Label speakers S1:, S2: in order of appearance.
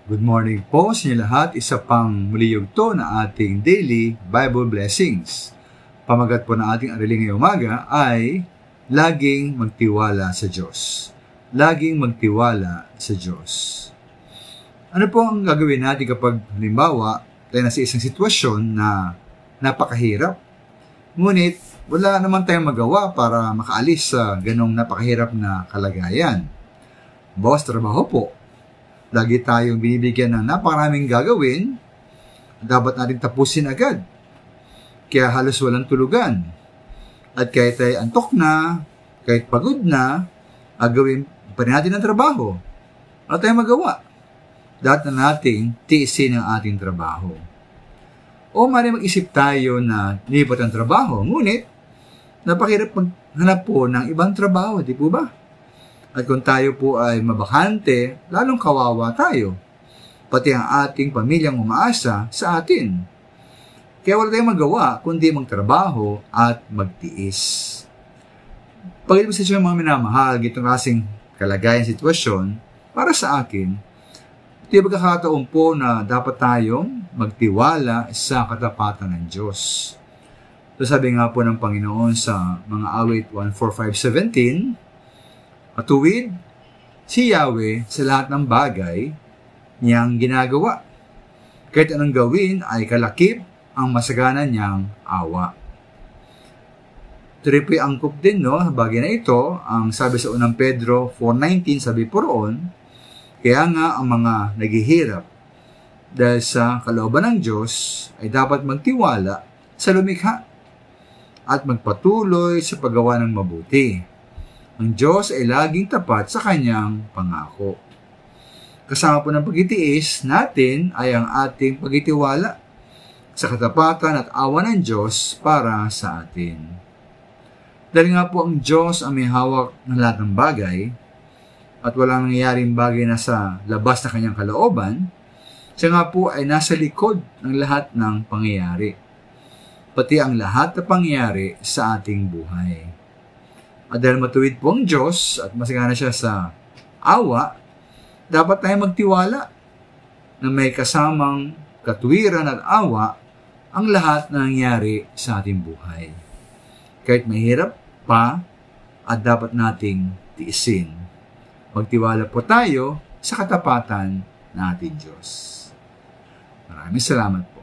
S1: Good morning po sa inyo lahat. Isa pang muli yugto na ating daily Bible blessings. Pamagat po na ating aralin ngayong umaga ay laging magtiwala sa Diyos. Laging magtiwala sa Diyos. Ano po ang gagawin natin kapag halimbawa tayo nasa isang sitwasyon na napakahirap? Ngunit wala naman tayong magawa para makaalis sa ganong napakahirap na kalagayan. Bawas trabaho po. Lagi tayong binibigyan ng napakaraming gagawin, dapat natin tapusin agad. Kaya halos walang tulugan. At kahit tayo antok na, kahit pagod na, gagawin pa rin natin ang trabaho. Ano tayong magawa? Dapat na nating tiisin ang ating trabaho. O mali mag-isip tayo na nilipot ang trabaho, ngunit napakahirap maghanap po ng ibang trabaho, di po ba? At kung tayo po ay mabakante, lalong kawawa tayo. Pati ang ating pamilyang umaasa sa atin. Kaya wala tayong magawa kundi magtrabaho at magtiis. Pag-ibig sa mga minamahal, gitong kasing kalagayan sitwasyon, para sa akin, ito yung pagkakataon po na dapat tayong magtiwala sa katapatan ng Diyos. So sabi nga po ng Panginoon sa mga awit 1:4-5-17, matuwid si Yahweh sa lahat ng bagay niyang ginagawa. Kahit anong gawin ay kalakip ang masagana niyang awa. Tripi angkop din sa bagay na ito, ang sabi sa unang Pedro 4:19, sabi po roon, kaya nga ang mga naghihirap dahil sa kalooban ng Diyos ay dapat magtiwala sa lumikha at magpatuloy sa paggawa ng mabuti. Ang Diyos ay laging tapat sa kanyang pangako. Kasama po ng pagtitiis natin ay ang ating pagtitiwala sa katapatan at awa ng Diyos para sa atin. Dahil nga po ang Diyos ang may hawak ng lahat ng bagay at walang nangyayaring bagay na sa labas na kanyang kalooban, siya nga po ay nasa likod ng lahat ng pangyayari, pati ang lahat na pangyayari sa ating buhay. At dahil matuwid po ang Diyos at masagana siya sa awa, dapat tayo magtiwala na may kasamang katuwiran at awa ang lahat na nangyari sa ating buhay. Kahit mahirap pa at dapat nating tiisin. Magtiwala po tayo sa katapatan ng ating Diyos. Maraming salamat po.